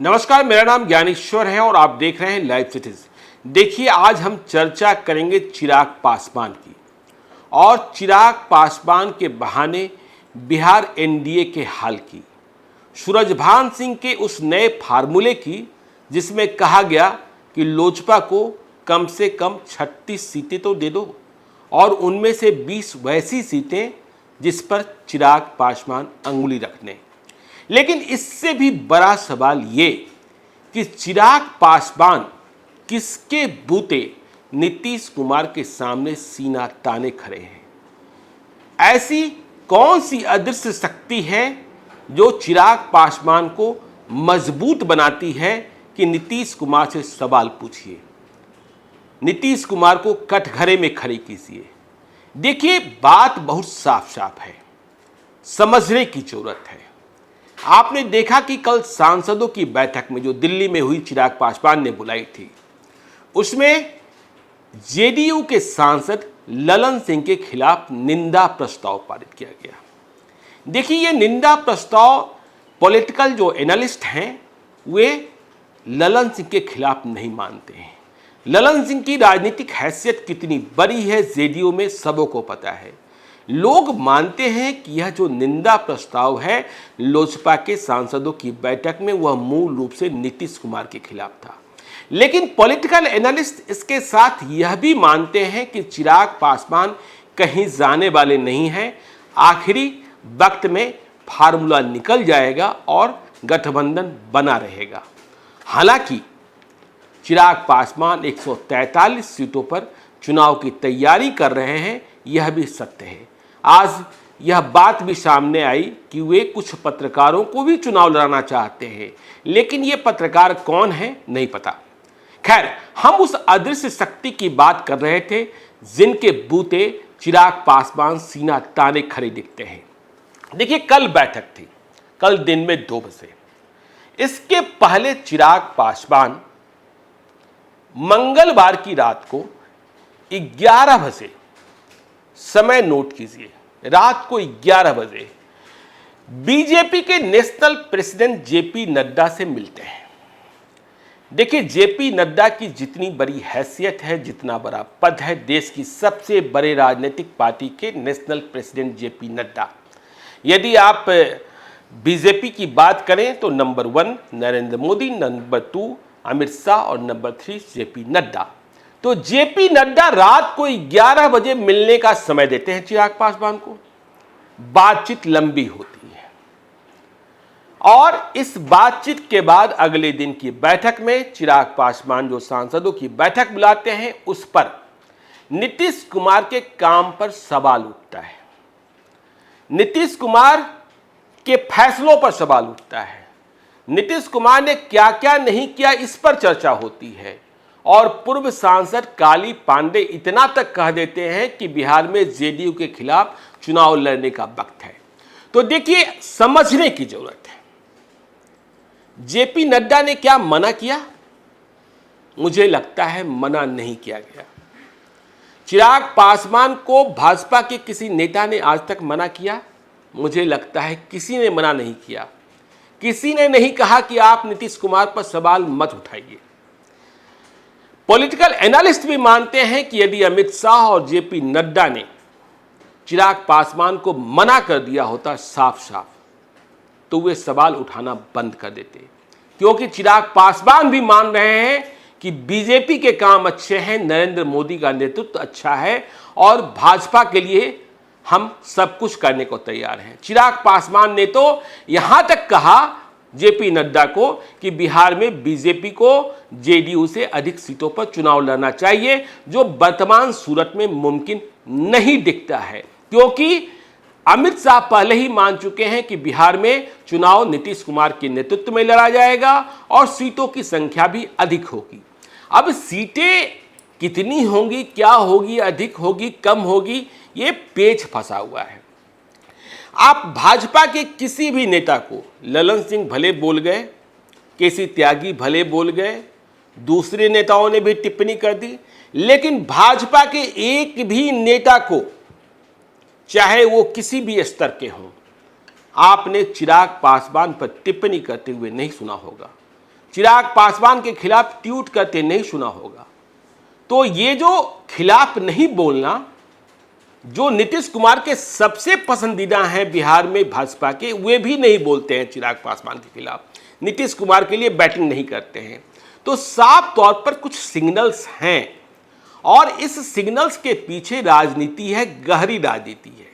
नमस्कार, मेरा नाम ज्ञानेश्वर है और आप देख रहे हैं लाइव सिटीज। देखिए, आज हम चर्चा करेंगे चिराग पासवान की और चिराग पासवान के बहाने बिहार एनडीए के हाल की, सूरजभान सिंह के उस नए फार्मूले की जिसमें कहा गया कि लोजपा को कम से कम 36 सीटें तो दे दो और उनमें से 20 वैसी सीटें जिस पर चिराग पासवान अंगुली रखने। लेकिन इससे भी बड़ा सवाल ये कि चिराग पासवान किसके बूते नीतीश कुमार के सामने सीना ताने खड़े हैं। ऐसी कौन सी अदृश्य शक्ति है जो चिराग पासवान को मजबूत बनाती है कि नीतीश कुमार से सवाल पूछिए, नीतीश कुमार को कटघरे में खड़े कीजिए। देखिए, बात बहुत साफ साफ है, समझने की जरूरत है। आपने देखा कि कल सांसदों की बैठक में जो दिल्ली में हुई चिराग पासवान ने बुलाई थी, उसमें जेडीयू के सांसद ललन सिंह के खिलाफ निंदा प्रस्ताव पारित किया गया। देखिए, ये निंदा प्रस्ताव पॉलिटिकल जो एनालिस्ट हैं वे ललन सिंह के खिलाफ नहीं मानते हैं। ललन सिंह की राजनीतिक हैसियत कितनी बड़ी है जेडीयू में सबों को पता है। लोग मानते हैं कि यह जो निंदा प्रस्ताव है लोजपा के सांसदों की बैठक में, वह मूल रूप से नीतीश कुमार के खिलाफ था। लेकिन पॉलिटिकल एनालिस्ट इसके साथ यह भी मानते हैं कि चिराग पासवान कहीं जाने वाले नहीं हैं। आखिरी वक्त में फार्मूला निकल जाएगा और गठबंधन बना रहेगा। हालांकि चिराग पासवान 143 सीटों पर चुनाव की तैयारी कर रहे हैं, यह भी सत्य है। आज यह बात भी सामने आई कि वे कुछ पत्रकारों को भी चुनाव लड़ाना चाहते हैं, लेकिन ये पत्रकार कौन है नहीं पता। खैर, हम उस अदृश्य शक्ति की बात कर रहे थे जिनके बूते चिराग पासवान सीना ताने खड़े दिखते हैं। देखिए, कल बैठक थी, कल दिन में 2 बजे। इसके पहले चिराग पासवान मंगलवार की रात को 11 बजे, समय नोट कीजिए, रात को 11 बजे बीजेपी के नेशनल प्रेसिडेंट जेपी नड्डा से मिलते हैं। देखिए, जेपी नड्डा की जितनी बड़ी हैसियत है, जितना बड़ा पद है, देश की सबसे बड़े राजनीतिक पार्टी के नेशनल प्रेसिडेंट जेपी नड्डा। यदि आप बीजेपी की बात करें तो नंबर 1 नरेंद्र मोदी, नंबर 2 अमित शाह और नंबर 3 जेपी नड्डा। तो जेपी नड्डा रात को 11 बजे मिलने का समय देते हैं चिराग पासवान को। बातचीत लंबी होती है और इस बातचीत के बाद अगले दिन की बैठक में चिराग पासवान जो सांसदों की बैठक बुलाते हैं, उस पर नीतीश कुमार के काम पर सवाल उठता है, नीतीश कुमार के फैसलों पर सवाल उठता है, नीतीश कुमार ने क्या क्या नहीं किया इस पर चर्चा होती है। और पूर्व सांसद काली पांडे इतना तक कह देते हैं कि बिहार में जेडीयू के खिलाफ चुनाव लड़ने का वक्त है। तो देखिए, समझने की जरूरत है, जेपी नड्डा ने क्या मना किया? मुझे लगता है मना नहीं किया गया। चिराग पासवान को भाजपा के किसी नेता ने आज तक मना किया? मुझे लगता है किसी ने मना नहीं किया। किसी ने नहीं कहा कि आप नीतीश कुमार पर सवाल मत उठाइए। पॉलिटिकल एनालिस्ट भी मानते हैं कि यदि अमित शाह और जेपी नड्डा ने चिराग पासवान को मना कर दिया होता साफ साफ, तो वे सवाल उठाना बंद कर देते, क्योंकि चिराग पासवान भी मान रहे हैं कि बीजेपी के काम अच्छे हैं, नरेंद्र मोदी का नेतृत्व अच्छा है और भाजपा के लिए हम सब कुछ करने को तैयार हैं। चिराग पासवान ने तो यहां तक कहा जेपी नड्डा को कि बिहार में बीजेपी को जेडीयू से अधिक सीटों पर चुनाव लड़ना चाहिए, जो वर्तमान सूरत में मुमकिन नहीं दिखता है, क्योंकि अमित शाह पहले ही मान चुके हैं कि बिहार में चुनाव नीतीश कुमार के नेतृत्व में लड़ा जाएगा और सीटों की संख्या भी अधिक होगी। अब सीटें कितनी होंगी, क्या होगी, अधिक होगी, कम होगी, ये पेच फंसा हुआ है। आप भाजपा के किसी भी नेता को, ललन सिंह भले बोल गए, केसी त्यागी भले बोल गए, दूसरे नेताओं ने भी टिप्पणी कर दी, लेकिन भाजपा के एक भी नेता को, चाहे वो किसी भी स्तर के हों, आपने चिराग पासवान पर टिप्पणी करते हुए नहीं सुना होगा। चिराग पासवान के खिलाफ ट्वीट करते नहीं सुना होगा। तो ये जो खिलाफ नहीं बोलना, जो नीतीश कुमार के सबसे पसंदीदा हैं बिहार में भाजपा के, वे भी नहीं बोलते हैं चिराग पासवान के खिलाफ, नीतीश कुमार के लिए बैटिंग नहीं करते हैं। तो साफ तौर पर कुछ सिग्नल्स हैं और इस सिग्नल्स के पीछे राजनीति है, गहरी राजनीति है।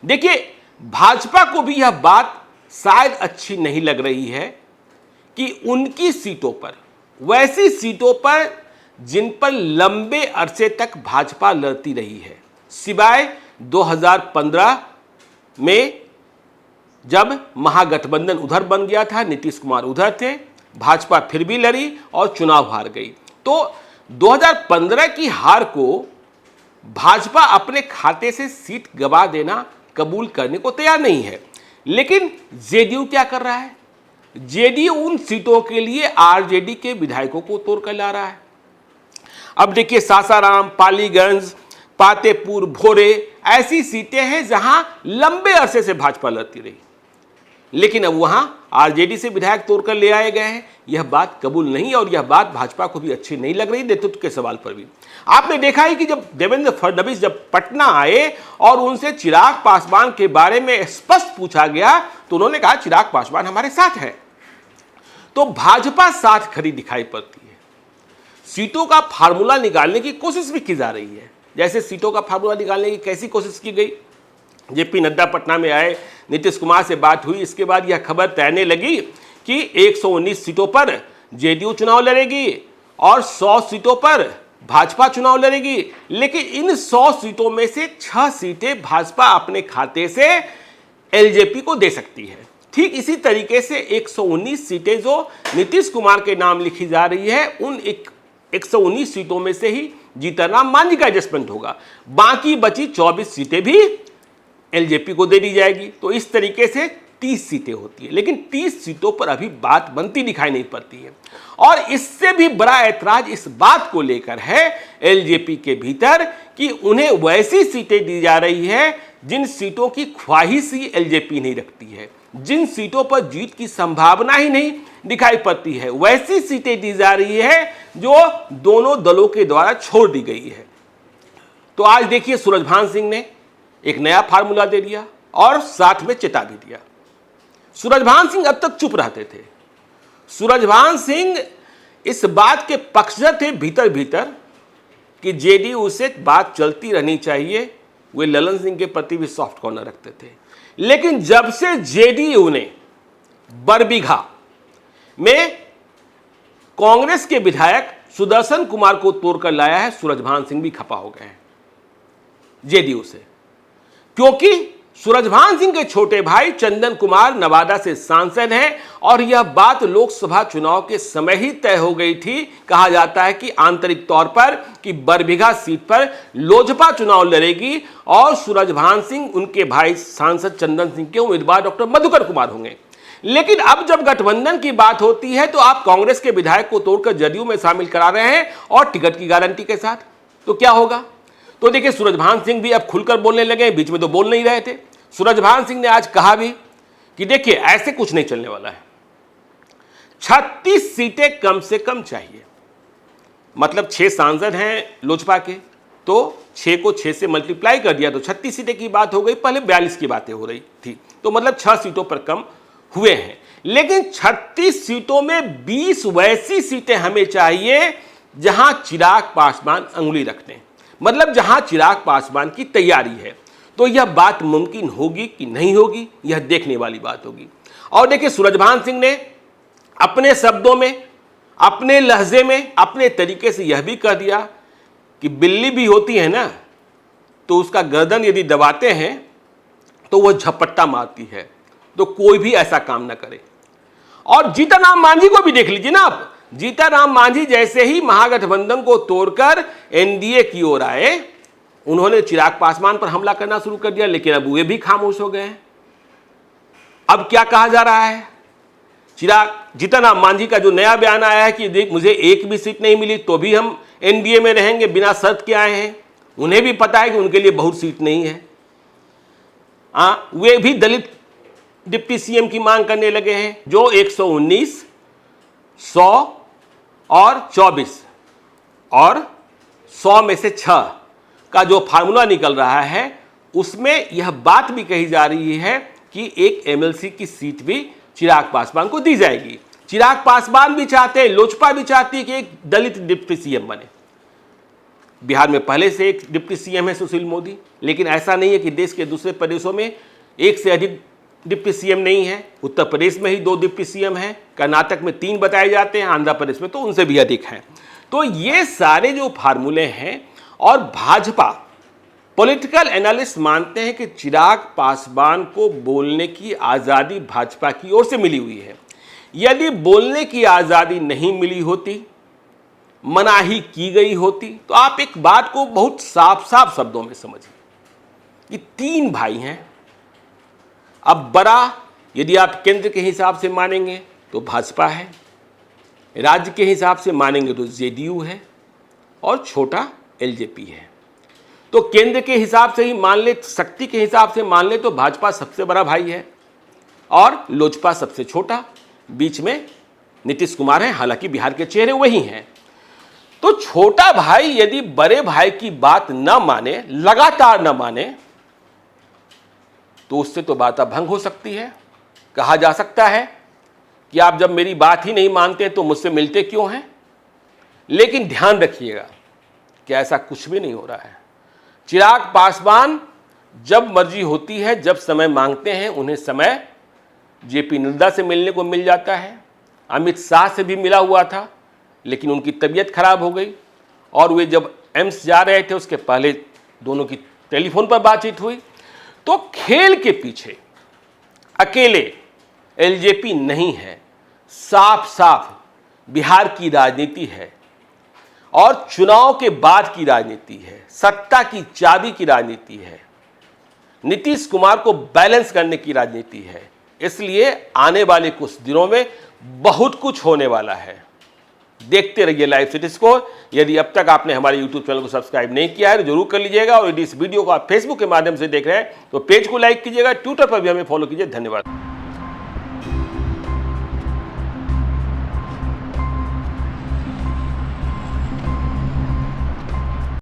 देखिए, भाजपा को भी यह बात शायद अच्छी नहीं लग रही है कि उनकी सीटों पर, वैसी सीटों पर जिन पर लंबे अरसे तक भाजपा लड़ती रही है, सिवाय 2015 में जब महागठबंधन उधर बन गया था, नीतीश कुमार उधर थे, भाजपा फिर भी लड़ी और चुनाव हार गई। तो 2015 की हार को भाजपा अपने खाते से सीट गवा देना कबूल करने को तैयार नहीं है। लेकिन जेडीयू क्या कर रहा है? जेडीयू उन सीटों के लिए आरजेडी के विधायकों को तोड़ कर ला रहा है। अब देखिए, सासाराम, पालीगंज, पातेपुर, भोरे ऐसी सीटें हैं जहां लंबे अरसे से भाजपा लड़ती रही, लेकिन अब वहां आरजेडी से विधायक तोड़कर ले आए गए हैं। यह बात कबूल नहीं, और यह बात भाजपा को भी अच्छी नहीं लग रही नेतृत्व के सवाल पर भी। आपने देखा है कि जब देवेंद्र फडणवीस जब पटना आए और उनसे चिराग पासवान के बारे में स्पष्ट पूछा गया तो उन्होंने कहा चिराग पासवान हमारे साथ है। तो भाजपा साथ खड़ी दिखाई पड़ती है। सीटों का फार्मूला निकालने की कोशिश भी की जा रही है। जैसे सीटों का फार्मूला निकालने की कैसी कोशिश की गई? जेपी नड्डा पटना में आए, नीतीश कुमार से बात हुई, इसके बाद यह खबर तैरने लगी कि 119 सीटों पर जेडीयू चुनाव लड़ेगी और 100 सीटों पर भाजपा चुनाव लड़ेगी। लेकिन इन 100 सीटों में से 6 सीटें भाजपा अपने खाते से एलजेपी को दे सकती है। ठीक इसी तरीके से 119 सीटें जो नीतीश कुमार के नाम लिखी जा रही है, उन 119 सीटों में से ही जीतन राम मांझी का एडजस्टमेंट होगा। बाकी बची 24 सीटें भी एलजेपी को दे दी जाएगी। तो इस तरीके से 30 सीटें होती है, लेकिन 30 सीटों पर अभी बात बनती दिखाई नहीं पड़ती है। और इससे भी बड़ा ऐतराज इस बात को लेकर है एलजेपी के भीतर कि उन्हें वैसी सीटें दी जा रही है जिन सीटों की ख्वाहिश ही एलजेपी नहीं रखती है, जिन सीटों पर जीत की संभावना ही नहीं दिखाई पड़ती है, वैसी सीटें दी जा रही है जो दोनों दलों के द्वारा छोड़ दी गई है। तो आज देखिए, सूरजभान सिंह ने एक नया फार्मूला दे दिया और साथ में चेता भी दिया। सूरजभान सिंह अब तक चुप रहते थे। सूरजभान सिंह इस बात के पक्षधर थे भीतर भीतर कि जेडीयू से बात चलती रहनी चाहिए। वे ललन सिंह के प्रति भी सॉफ्ट कॉर्नर रखते थे। लेकिन जब से जेडीयू ने बरबीघा में कांग्रेस के विधायक सुदर्शन कुमार को तोड़कर लाया है, सूरजभान सिंह भी खपा हो गए हैं जेडीयू से, क्योंकि सूरजभान सिंह के छोटे भाई चंदन कुमार नवादा से सांसद हैं और यह बात लोकसभा चुनाव के समय ही तय हो गई थी। कहा जाता है कि आंतरिक तौर पर कि बरबीघा सीट पर लोजपा चुनाव लड़ेगी और सूरजभान सिंह उनके भाई सांसद चंदन सिंह के उम्मीदवार डॉक्टर मधुकर कुमार होंगे। लेकिन अब जब गठबंधन की बात होती है तो आप कांग्रेस के विधायक को तोड़कर जदयू में शामिल करा रहे हैं और टिकट की गारंटी के साथ, तो क्या होगा? तो देखिए, सूरजभान सिंह भी अब खुलकर बोलने लगे, बीच में तो बोल नहीं रहे थे। सूरजभान सिंह ने आज कहा भी कि देखिए, ऐसे कुछ नहीं चलने वाला है, 36 सीटें कम से कम चाहिए। मतलब 6 सांसद हैं लोजपा के, तो 6 को 6 से मल्टीप्लाई कर दिया तो 36 सीटें की बात हो गई। पहले 42 की बातें हो रही थी, तो मतलब 6 सीटों पर कम हुए हैं। लेकिन 36 सीटों में 20 वैसी सीटें हमें चाहिए जहां चिराग पासवान अंगुली रखते हैं, मतलब जहां चिराग पासवान की तैयारी है। तो यह बात मुमकिन होगी कि नहीं होगी, यह देखने वाली बात होगी। और देखिए, सूरजभान सिंह ने अपने शब्दों में, अपने लहजे में, अपने तरीके से यह भी कह दिया कि बिल्ली भी होती है ना, तो उसका गर्दन यदि दबाते हैं तो वह झपट्टा मारती है, तो कोई भी ऐसा काम ना करे। और जीतन राम मांझी को भी देख लीजिए ना आप। जीतन राम मांझी जैसे ही महागठबंधन को तोड़कर एनडीए की ओर आए, उन्होंने चिराग पासवान पर हमला करना शुरू कर दिया, लेकिन अब वे भी खामोश हो गए हैं। अब क्या कहा जा रहा है? जीतन राम मांझी का जो नया बयान आया है कि देख, मुझे एक भी सीट नहीं मिली तो भी हम एनडीए में रहेंगे, बिना शर्त के आए हैं। उन्हें भी पता है कि उनके लिए बहुत सीट नहीं है। वे भी दलित डिप्टी सीएम की मांग करने लगे हैं। जो 119 100 और 24 और 100 में से 6 का जो फार्मूला निकल रहा है उसमें यह बात भी कही जा रही है कि एक एमएलसी की सीट भी चिराग पासवान को दी जाएगी। चिराग पासवान भी चाहते हैं, लोजपा भी चाहती है कि एक दलित डिप्टी सीएम बने। बिहार में पहले से एक डिप्टी सीएम है सुशील मोदी, लेकिन ऐसा नहीं है कि देश के दूसरे प्रदेशों में एक से अधिक डिप्टी सीएम नहीं है। उत्तर प्रदेश में ही 2 डिप्टी सीएम हैं, कर्नाटक में 3 बताए जाते हैं, आंध्र प्रदेश में तो उनसे भी अधिक हैं। तो ये सारे जो फार्मूले हैं, और भाजपा पॉलिटिकल एनालिस्ट मानते हैं कि चिराग पासवान को बोलने की आज़ादी भाजपा की ओर से मिली हुई है। यदि बोलने की आज़ादी नहीं मिली होती, मनाही की गई होती, तो आप एक बात को बहुत साफ साफ शब्दों में समझिए। ये 3 भाई हैं। अब बड़ा यदि आप केंद्र के हिसाब से मानेंगे तो भाजपा है, राज्य के हिसाब से मानेंगे तो जेडीयू है, और छोटा एलजेपी है। तो केंद्र के हिसाब से ही मान ले, शक्ति के हिसाब से मान ले तो भाजपा सबसे बड़ा भाई है और लोजपा सबसे छोटा, बीच में नीतीश कुमार है, हालांकि बिहार के चेहरे वही हैं। तो छोटा भाई यदि बड़े भाई की बात न माने, लगातार न माने, तो उससे तो बात भंग हो सकती है। कहा जा सकता है कि आप जब मेरी बात ही नहीं मानते तो मुझसे मिलते क्यों हैं। लेकिन ध्यान रखिएगा कि ऐसा कुछ भी नहीं हो रहा है। चिराग पासवान जब मर्जी होती है, जब समय मांगते हैं, उन्हें समय जेपी नड्डा से मिलने को मिल जाता है। अमित शाह से भी मिला हुआ था, लेकिन उनकी तबीयत खराब हो गई, और वे जब एम्स जा रहे थे उसके पहले दोनों की टेलीफोन पर बातचीत हुई। तो खेल के पीछे अकेले एलजेपी नहीं है, साफ साफ बिहार की राजनीति है, और चुनाव के बाद की राजनीति है, सत्ता की चाबी की राजनीति है, नीतीश कुमार को बैलेंस करने की राजनीति है। इसलिए आने वाले कुछ दिनों में बहुत कुछ होने वाला है। देखते रहिए लाइव सिटीज को। यदि अब तक आपने हमारे यूट्यूब चैनल को सब्सक्राइब नहीं किया है तो जरूर कर लीजिएगा, और यदि इस वीडियो को आप फेसबुक के माध्यम से देख रहे हैं तो पेज को लाइक कीजिएगा, ट्विटर पर भी हमें फॉलो कीजिए। धन्यवाद।